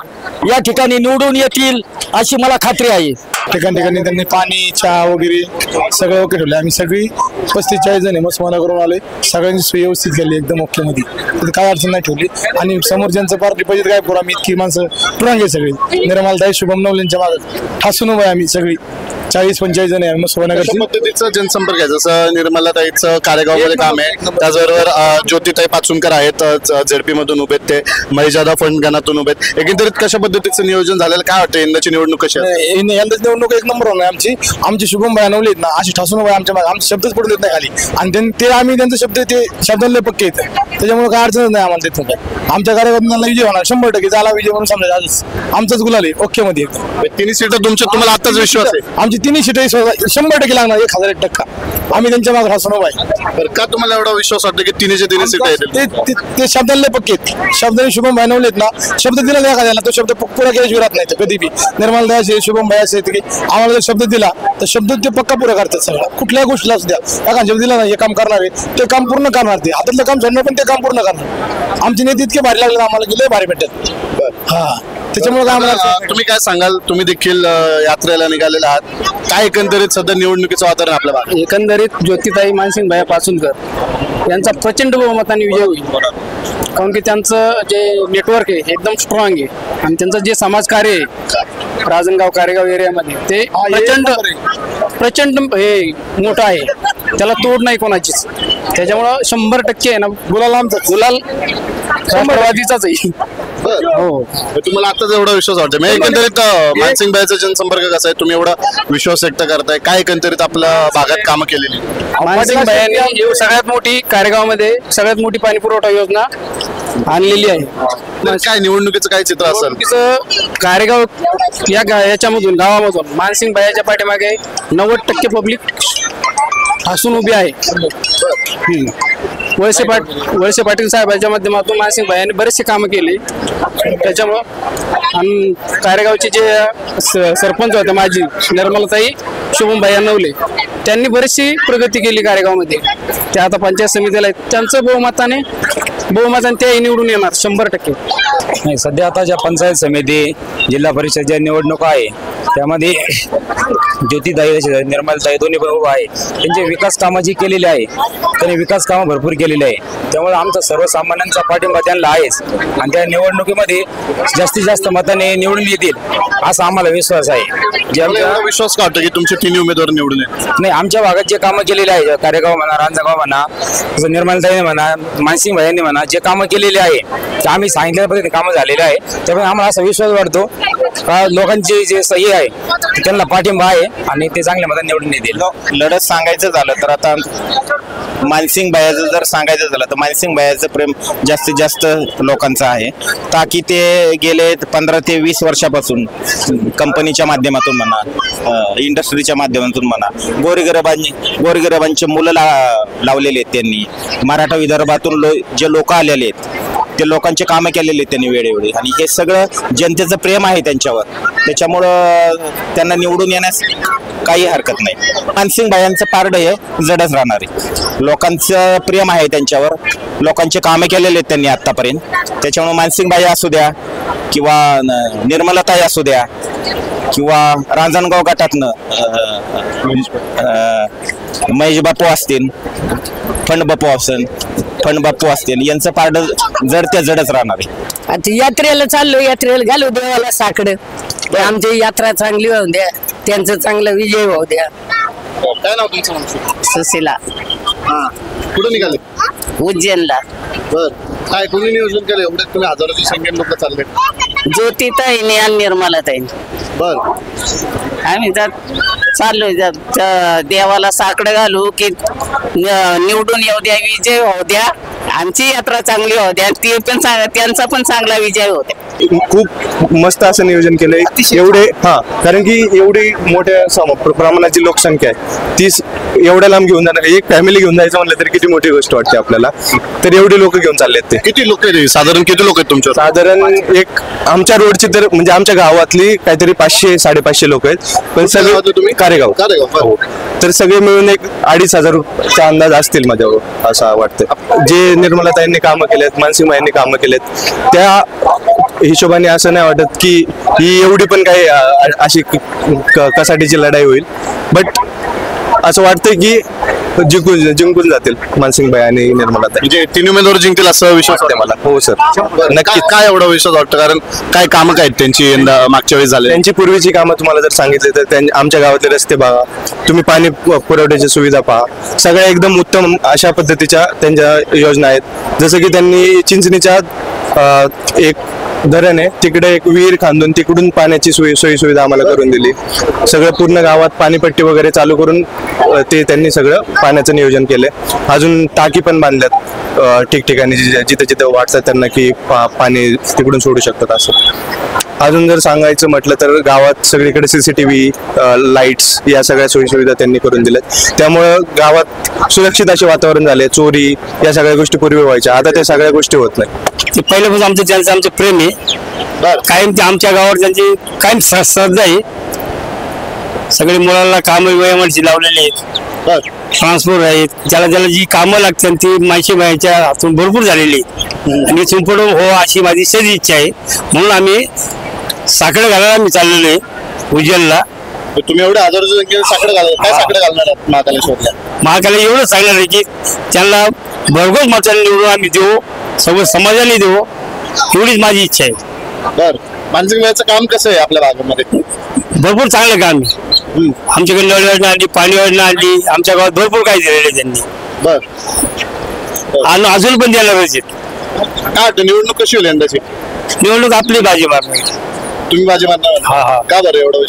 या ठिकाणी निवडून येतील अशी मला खात्री आहे. ठिकाणी त्यांनी पाणी चहा वगैरे सगळं ओके ठेवलं. आम्ही सगळी 35-40 जण मस्माना करून आलोय. सगळ्यांची सोय व्यवस्थित झाली एकदम ओके मध्ये, काय अडचण नाही ठेवली. आणि समोर ज्यांचं पार्टी पाहिजे काय करू आम्ही इतकी माणसं टुरांग आहे सगळी. निर्मलताई शुभम नवलेंच्या मागे ठासून उभं आहे आम्ही सगळी 40-45 जण आहे मस्मानाकडची. पद्धतीचं जनसंपर्क आहे जसं निर्मलाताईचं कारेगावमध्ये काम आहे, त्याचबरोबर ज्योतिताई पाचुनकर आहेत झेडपी मधून उभेत, ते महेशदादा फंड गणातून उभेत. एकंदरीत कशा पद्धतीचं नियोजन झालेलं काय वाटतं यंदाची निवडणूक कशी आहे? यंदाची निवडणूक एक नंबर होणार आमची शुभम भाई नवले ना अशी ठासून उभा आमच्या मागे, आमचे शब्दच पडून देत नाही खाली. आणि ते आम्ही त्यांचे शब्द ते शब्दांना पक्के येत, त्याच्यामुळे काय अडचणच नाही आम्हाला तिथून. काय आमच्या कार्यकर्त्यांना विजय होणार 100% झाला विजय म्हणून समजायचं. आजच आमचाच गुलाल आहे ओके मध्ये. तिन्ही सीटं तुमच्या तुम्हाला आताच विश्वास आहे? आमची तिन्ही सीट 100% लागणार 1001%. आम्ही त्यांच्या मागे ठासून उभा आहे. बरं, का तुम्हाला एवढा विश्वास वाटतो की तिन्ही सीट आहेत? ते शब्दांना पक्के आहेत. शब्दांनी शुभम भाई नवलेत ना शब्द दिला नाही एखाद्याला तो शब्द पुरा केल्याशिवाय राहत नाही कधी बी. निर्मलताई असे शुभम भाई असे की आम्हाला जर शब्द दिला तर शब्द ते पक्का पुरा करतात. सगळं कुठल्याही गोष्टीला असू द्या, एखादा शब्द दिला ना हे काम करणार आहे ते काम पूर्ण करणार, ते हातातलं काम सोडणार पण ते काम पूर्ण करणार. आमचे नेते इतके भारी लागले आम्हाला की लय भारी भेटतात. हा त्याच्यामुळे काय आम्हाला तुम्ही काय सांगाल? तुम्ही देखील यात्रेला निघालेला आहात, काय एकंदरीत सध्या निवडणुकीचं वातावरण आपल्या भागात? एकंदरीत ज्योतिताई मानसिंग भैया पाचुनकर यांचा प्रचंड बहुमताने विजय होईल. कारण की त्यांचं जे नेटवर्क आहे एकदम स्ट्रॉंग आहे आणि त्यांचं जे समाजकार्य आहे राजनगाव कारेगाव एरियामध्ये ते प्रचंड हे मोठं आहे, त्याला तोड नाही कोणाचीच. त्याच्यामुळं 100% आहे ना गुलाल राष्ट्रवादीचाच आहे. हो, तुम्हाला आता एवढा विश्वास वाटतो? मी एकंदरीत मानसिंग भाईचा जनसंपर्क कसा आहे, तुम्ही एवढा विश्वास व्यक्त करताय, काय एकंदरीत आपल्या भागात कामं केलेली? मानसिंग भाईंनी सगळ्यात मोठी कारेगावमध्ये सगळ्यात मोठी पाणी पुरवठा योजना आणलेली आहे. काय निवडणुकीचं काय चित्र असेल? कारेगाव याच्यामधून गावामधून मानसिंग भाईच्या पाठीमागे 90% पब्लिक ठासून उभी आहे. वळसे पाटील साहेबांच्या माध्यमातून मानसिंग भाईंनी बरेचसे कामं केली. त्याच्यामुळं आणि कारेगावचे जे सरपंच होते माझी निर्मलताई शुभम भाई नवले, त्यांनी बरीचशी प्रगती केली कारेगावमध्ये. ते आता पंचायत समितीला आहेत, त्यांचं बहुमताने ते निवडून येणार 100%. नाही, सध्या आता ज्या पंचायत समिती जिल्हा परिषद ज्या निवडणुका आहे त्यामध्ये ज्योतिताई निर्मलताई दोन्ही भाऊ आहे, त्यांचे विकास कामं जी केलेली आहे त्यांनी विकास कामं भरपूर केलेली आहे. त्यामुळे आमचा सर्वसामान्यांचा पाठिंबा त्यांना आहेच आणि त्या निवडणुकीमध्ये जास्तीत जास्त मताने निवडून येतील असा आम्हाला विश्वास आहे. विश्वास का वाटतो की तुमचे तिन्ही उमेदवार निवडून येतील? नाही, आमच्या भागात जे कामं केलेले आहे कारेगाव म्हणा, रांजणगाव म्हणा, निर्मलताईने म्हणा, मानसिंग भाईंनी म्हणा, जे कामं केलेले आहे ते आम्ही सांगितल्या पद्धतीने कामं झालेले आहे. त्यामुळे आम्हाला असा विश्वास वाटतो का लोकांची जे सही आहे त्यांना पाठिंबा आहे आणि ते चांगल्या मताने निवडून येतील. लढत सांगायचं झालं तर आता मानसिंग भाईचं जर सांगायचं झालं तर मानसिंग भाईचं प्रेम जास्तीत जास्त लोकांचं आहे. ताकी ते गेले 15 ते 20 वर्षापासून कंपनीच्या माध्यमातून म्हणा, इंडस्ट्रीच्या माध्यमातून म्हणा, गोरगरिबांचे मुलं लावलेले आहेत त्यांनी. मराठा विदर्भातून जे लोक आलेले आहेत ते लोकांचे कामं केलेले आहेत त्यांनी वेळोवेळी आणि हे सगळं जनतेचं प्रेम आहे त्यांच्यावर. त्याच्यामुळं त्यांना निवडून येण्यास काही हरकत नाही. मानसिंग भाईंचं पारडं हे जडच राहणार आहे. लोकांचं प्रेम आहे त्यांच्यावर, लोकांचे कामं केलेले आहेत त्यांनी आतापर्यंत. त्याच्यामुळे मानसिंग भाई असू द्या किंवा निर्मलताई असू द्या किंवा रांजणगाव गटातनं महेश बापू असतील, फंड बापू असतील, यांचं पारडं जड त्या जडच राहणार आहे. आता यात्रेला चाललो, यात्रेला घालू देवाला साकडं. आमची यात्रा चांगली होऊ द्या, त्यांचं चांगला विजय होऊ द्या. काय नाव तुमचं? सुशीला. कुठे निघाले? उज्जैनला. बर, काय कोणी नियोजन केलं? एवढे तुम्ही हजाराची संख्येने लोक चालले? ज्योतिताईने आणि निर्मलाताईने. बर, आम्ही चाललोय देवाला साकडं घालू की निवडून येऊ द्या, विजय होऊ द्या, आमची यात्रा चांगली होऊ द्या, त्यांचा पण चांगला विजय होऊ द्या. खूप मस्त असं नियोजन केलंय एवढे कारण की एवढी मोठ्या प्रमाणाची लोकसंख्या आहे ती एवढ्या लांब घेऊन जाणार एक फॅमिली घेऊन जायचं म्हणलं तरी किती मोठी गोष्ट वाटते आपल्याला तर एवढे लोक घेऊन चाललेत ते किती लोक आहेत साधारण किती लोक आहेत तुमच्या साधारण एक आमच्या रोडची तर म्हणजे आमच्या गावातली काहीतरी 500-550 लोक आहेत पण सगळे तुम्ही कारेगाव तर सगळे मिळून एक 2500 अंदाज असतील माझ्यावर असं वाटतं जे निर्मलाताईंनी कामं केलेत मानसिंग भाईंनी कामं केलेत त्या हिशोबाने असं नाही वाटत की ही एवढी पण काही अशी कसाटीची लढाई होईल बट असं वाटतं की जिंकून जातील मानसिंग भाई आणि निर्मलाताई म्हणजे तिन्ही उमेदवार जिंकतील असं विश्वास वाटतं मला हो सर नक्की काय एवढा विश्वास वाटतं कारण काय कामं काय त्यांची यंदा मागच्या वेळेस झाले त्यांची पूर्वीची कामं तुम्हाला जर सांगितले तर आमच्या गावातले रस्ते बघा तुम्ही पाणी पुरवठ्याची सुविधा पहा सगळ्या एकदम उत्तम अशा पद्धतीच्या त्यांच्या योजना आहेत जसं की त्यांनी चिंचणीच्या एक धरण आहे तिकडे एक विहीर खांदून तिकडून पाण्याची सोयी सुविधा आम्हाला करून दिली सगळं पूर्ण गावात पाणीपट्टी वगैरे चालू करून ते त्यांनी सगळं पाण्याचं नियोजन केलंय अजून टाकी पण बांधल्यात ठिकठिकाणी जिथे जिथे वाटतात त्यांना की पाणी तिकडून सोडू शकतात असं अजून जर सांगायचं म्हटलं तर गावात सगळीकडे सीसीटीव्ही लाईट्स या सगळ्या सोयी सुविधा त्यांनी करून दिल्यात त्यामुळं गावात सुरक्षित असे वातावरण झाले चोरी या सगळ्या गोष्टी पूर्वी व्हायच्या आता त्या सगळ्या गोष्टी होत नाही ते पहिल्यापासून आमचं प्रेम आहे कायम आमच्या गावावर त्यांची कायम श्रद्धा आहे सगळे मुलांना कामं वेळेवरची लावलेली आहेत ट्रान्सपोर्ट आहेत ज्याला जी कामं लागतात ती माहिती बाईच्या हातून भरपूर झालेली आहेत आणि संपूर्ण हो अशी माझी सदी इच्छा आहे म्हणून आम्ही साखर घालायला आम्ही चाललेलो आहे उज्जैनला तुम्ही एवढे हजारो संख्येने साखर घालणार काय साखर घालणार आहात महाकालेश्वरला महाकाला एवढं सांगणार आहे की त्यांना भरघोस मतांनी निवडून आम्ही देऊ सगळं समाजाने देऊ एवढीच माझी इच्छा आहे बर मानसिंग भाईचं काम कसं आहे आपल्या भागामध्ये भरपूर चांगलं काम आहे आमच्याकडे नळ योजना आणली पाणी योजना आणली आमच्या गावात भरपूर काही दिलेलं आहे त्यांनी बर आणि अजून पण देणार काय निवडणूक कशी होईल यंदाची निवडणूक आपली बाजी मारणार तुम्ही बाजी मारणार का बरं एवढा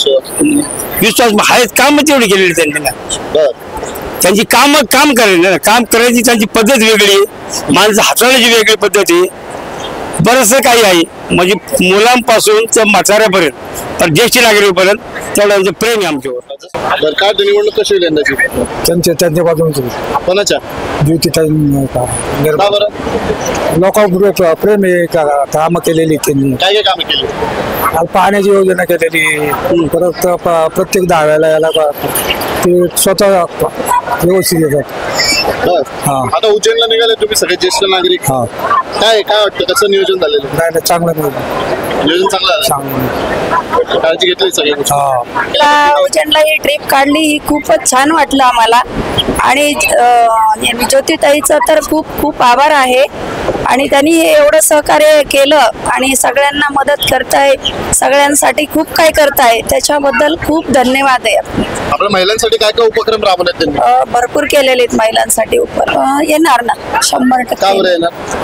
विश्वास आहेत काम तेवढी केलेली त्यांनी ना त्यांची काम करेल ना काम करायची त्यांची पद्धत वेगळी माणसं हाताळण्याची वेगळी पद्धत आहे बरंचसं काही आहे म्हणजे मुलांपासून तर म्हाताऱ्यापर्यंत तर ज्येष्ठ नागरिकांपर्यंत तेवढं प्रेम आहे आमच्यावर काय निवडणूक कशी होईल यंदाची त्यांच्या बाजून कोणाच्या ज्योतिताई लोकांपूर्वी प्रेम आहे कामं केलेली त्यांनी काय कामं केली पाण्याची योजना केलेली परत प्रत्येक दहाव्याला याला ते स्वतः व्यवस्थित येतात आता उज्जैनला निघाले तुम्ही सगळे ज्येष्ठ नागरिक काय वाटतं कसं नियोजन झालेलं नाही चांगलं नियोजन चांगलं काळजी घेतली सगळी उज्जैनला ही ट्रिप काढली ही खूपच छान वाटलं आम्हाला आणि ज्योतिताईचं तर खूप खूप आभार आहे आणि त्यांनी हे एवढं सहकार्य केलं आणि सगळ्यांना मदत करताय सगळ्यांसाठी खूप काय करताय त्याच्याबद्दल खूप धन्यवाद आहे आपल्या महिलांसाठी काय काय उपक्रम राबवण्यात त्यांनी भरपूर केलेले आहेत महिलांसाठी येणार ना 100%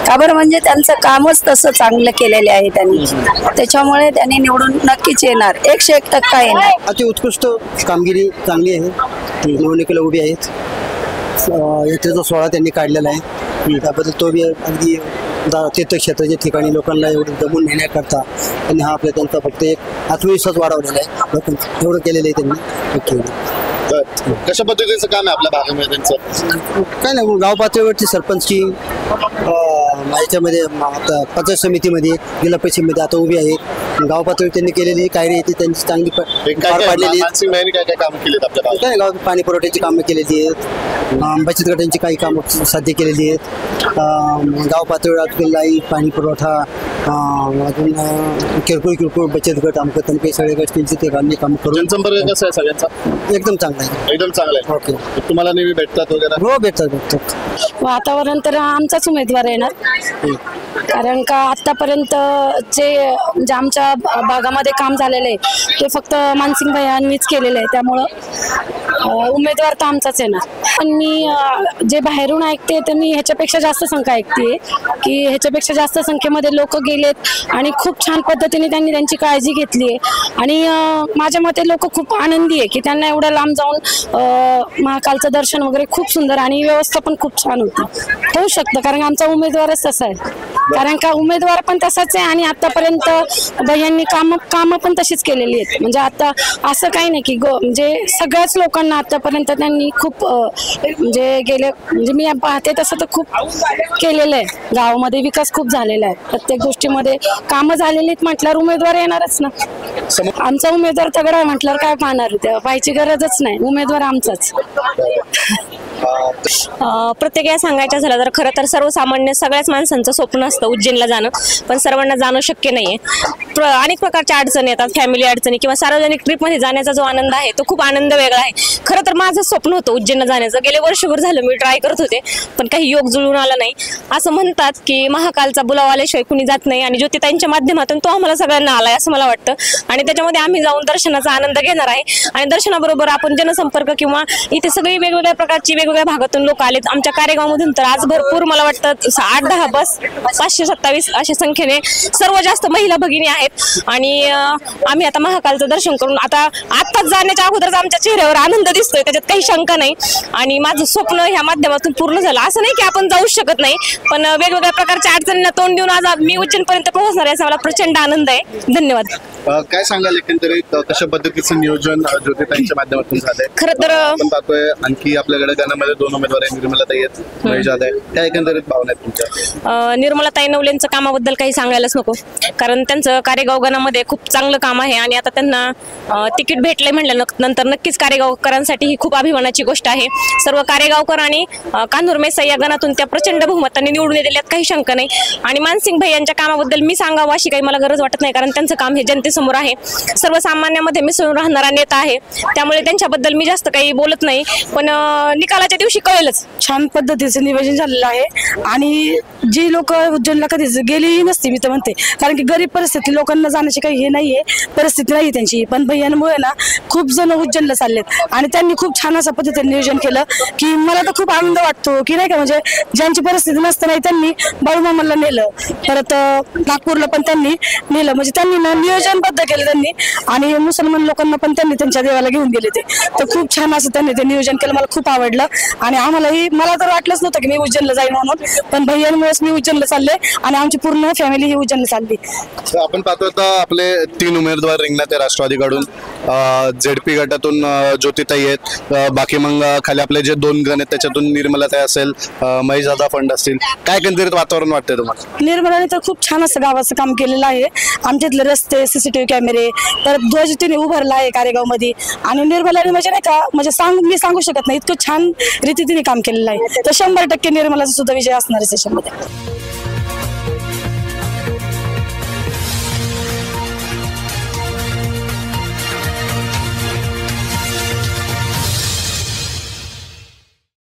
का बरं म्हणजे त्यांचं कामच तसं चांगलं केलेलं आहे त्यांनी त्याच्यामुळे त्यांनी निवडून नक्कीच येणार 101% येणार अति उत्कृष्ट कामगिरी चांगली आहे निवडणुकीला उभी आहेत यात्रेचा सोहळा त्यांनी काढलेला आहे त्याबद्दल तो बी अगदी तीर्थक्षेत्राच्या ठिकाणी लोकांना एवढं जमून नेण्याकरता त्यांनी हा आपल्या त्यांचा फक्त एक आत्मविश्वास वाढवलेला आहे लोकांना एवढं केलेलं आहे त्यांनी कशा पद्धतीचं काम आहे आपल्या भागामध्ये त्यांचं काय नाही गाव पातळीवरती सरपंचची याच्यामध्ये आता पंचायत समितीमध्ये जिल्हा परिषदेमध्ये आता उभी आहेत गाव पातळीवर त्यांनी केलेली कार्य आहे ती त्यांची चांगली पार पाडलेली काय काम केलेत आपल्या काय गाव पाणी पुरवठ्याची कामं केलेली आहेत बचत गटांची काही कामं साध्य केलेली आहेत गाव पातळीवर लाईट पाणी पुरवठा अजून किरकोळ बचत गट आमचं त्यांनी काही सगळ्या गोष्टींची ते काम करून जनसंपर्क कसा आहे सगळ्यांचा एकदम चांगला आहे एकदम चांगला आहे ओके तुम्हाला नेहमी भेटतात वगैरे हो भेटतात वातावरण तर आमचाच उमेदवार येणार कारण का आतापर्यंत जे म्हणजे आमच्या भागामध्ये काम झालेलं आहे ते फक्त मानसिंग भैयांनीच केलेलं आहे त्यामुळं उमेदवार तर आमचाच येणार पण मी जे बाहेरून ऐकते तर मी ह्याच्यापेक्षा जास्त संख्या ऐकते की ह्याच्यापेक्षा जास्त संख्येमध्ये लोक गेलेत आणि खूप छान पद्धतीने त्यांनी त्यांची काळजी घेतली आहे आणि माझ्या मते लोक खूप आनंदी आहे की त्यांना एवढं लांब जाऊन महाकालचं दर्शन वगैरे खूप सुंदर आणि व्यवस्था पण खूप छान होती होऊ शकतं कारण आमचा उमेदवारच तसा आहे कारण का उमेदवार पण तसाच आहे आणि आतापर्यंत भैयांनी काम पण तशीच केलेली आहेत. म्हणजे आता असं काही नाही की म्हणजे सगळ्याच लोकांना आतापर्यंत त्यांनी खूप म्हणजे म्हणजे मी पाहते तसं तर खूप केलेलं आहे. गावामध्ये विकास खूप झालेला आहे. प्रत्येक गोष्टीमध्ये कामं झालेली आहेत म्हटल्यावर उमेदवार येणारच ना. आमचा उमेदवार तगडा आहे म्हटल्यावर काय पाहणार, पाहायची गरजच नाही, उमेदवार आमचाच. प्रत्येक सांगायचं झालं तर खरं तर सर्वसामान्य सगळ्याच माणसांचं स्वप्न असतं उज्जैनला जाणं, पण सर्वांना जाणं शक्य नाहीये. अनेक प्रकारच्या अडचणी येतात, फॅमिली अडचणी किंवा सार्वजनिक ट्रिपमध्ये जाण्याचा जो आनंद आहे तो खूप आनंद वेगळा आहे. खरं तर माझं स्वप्न होतं उज्जैनला जाण्याचं. गेले वर्षभर झालं मी ट्राय करत होते, पण काही योग जुळून आला नाही. असं म्हणतात की महाकालचा बुलावा आल्याशिवाय कुणी जात नाही आणि ज्योतिताईंच्या माध्यमातून तो आम्हाला सगळ्यांना आलाय असं मला वाटतं. आणि त्याच्यामध्ये आम्ही जाऊन दर्शनाचा आनंद घेणार आहे. आणि दर्शनाबरोबर आपण जनसंपर्क किंवा इथे सगळी वेगवेगळ्या प्रकारची वेगवेगळ्या भागातून लोक आलेत. आमच्या कार्यगावामधून तर आज भरपूर मला वाटतं 8-10 बस, 527 अशा संख्येने सर्व जास्त महिला भगिनी आहेत. आणि आम्ही आता महाकालचं दर्शन करून आताच जाण्याच्या अगोदरच आमच्या चेहऱ्यावर आनंद दिसतोय, त्याच्यात काही शंका नाही. आणि माझं स्वप्न ह्या माध्यमातून पूर्ण झालं. असं नाही की आपण जाऊ शकत नाही, पण वेगवेगळ्या प्रकारच्या अडचणींना तोंड देऊन आज मी उज्जैनपर्यंत पोहोचणार आहे, याचा मला प्रचंड आनंद आहे. धन्यवाद. काय सांगाल एकंदरीत कशा पद्धतीचं नियोजन ज्योतिताईंच्या माध्यमातून झालंय? खरं तर आपण पाहतोय आणखी आपल्याकडे गणामध्ये 2 उमेदवार आहेत, निर्मलाताई आहेत, महेश जाधव आहेत. काय एकंदरीत भावना आहेत तुमच्या? निर्मलाताई नवलेंचं कामाबद्दल काही सांगायलाच नको, कारण त्यांचं कारेगाव गणामध्ये खूप चांगलं काम आहे. आणि आता त्यांना तिकीट भेटलंय म्हटल्यानंतर नक्कीच कारेगावकरांसाठी ही खूप अभिमानाची गोष्ट आहे. सर्व कारेगावकर आणि कान्होर मेसाई या गणातून त्या प्रचंड बहुमताने निवडून दिल्यात, काही शंका नाही. आणि मानसिंग भाई यांच्या कामाबद्दल मी सांगावं अशी काही मला गरज वाटत नाही, कारण त्यांचं काम हे जनतेसमोर आहे. सर्वसामान्यामध्ये मिसळून राहणारा नेता आहे, त्यामुळे त्यांच्याबद्दल मी जास्त काही बोलत नाही. पण निकालाच्या दिवशी कळेलच. छान पद्धतीचं नियोजन झालेलं आहे आणि जी लोक उज्जैनला कधीच गेलेली नसती मी तर म्हणते, कारण की गरीब परिस्थिती लोकांना जाण्याची काही हे नाहीये, परिस्थिती नाही त्यांची. पण भैयांमुळे ना खूप जण उज्जैनला चाललेत आणि त्यांनी खूप छान असं पद्धतीने नियोजन केलं की मला तर खूप आनंद वाटतो की नाही का. म्हणजे ज्यांची परिस्थिती नसतं नाही त्यांनी बाळूमामाला नेलं, परत नागपूरला पण त्यांनी नेलं. म्हणजे त्यांनी ना नियोजनबद्ध केलं त्यांनी. आणि मुसलमान लोकांना पण त्यांनी त्यांच्या देवाला घेऊन गेले ते. तर खूप छान असं त्यांनी ते नियोजन केलं, मला खूप आवडलं. आणि मला तर वाटलंच नव्हतं की मी उज्जैनला जाईन म्हणून, पण भैयांमुळेच मी उज्जैनला चालले आणि आमची पूर्ण फॅमिली ही उज्जैनला चालली. आपण पाहतो आता आपले 3 उमेदवार रिंगणात आहे राष्ट्रवादीकडून. ZP गटातून ज्योतिताई आहेत, बाकी मग खाली आपले जे 2 गण आहेत त्याच्यातून निर्मलाताई असेल, महेश जाधव फंड असतील. काय एकंदरीत वातावरण वाटतंय तुम्हाला? निर्मलाने तर खूप छान असं गावाचं काम केलेलं आहे. आमच्यातले रस्ते, CCTV कॅमेरे, परत ध्वज तिने उभारला आहे कारेगाव मध्ये. आणि निर्मलाने म्हणजे नाही का, म्हणजे मी सांगू शकत नाही, इतकं छान रीती तिने काम केलेलं आहे. तर 100% निर्मलाचा सुद्धा विजय असणार आहे त्याच्यामध्ये.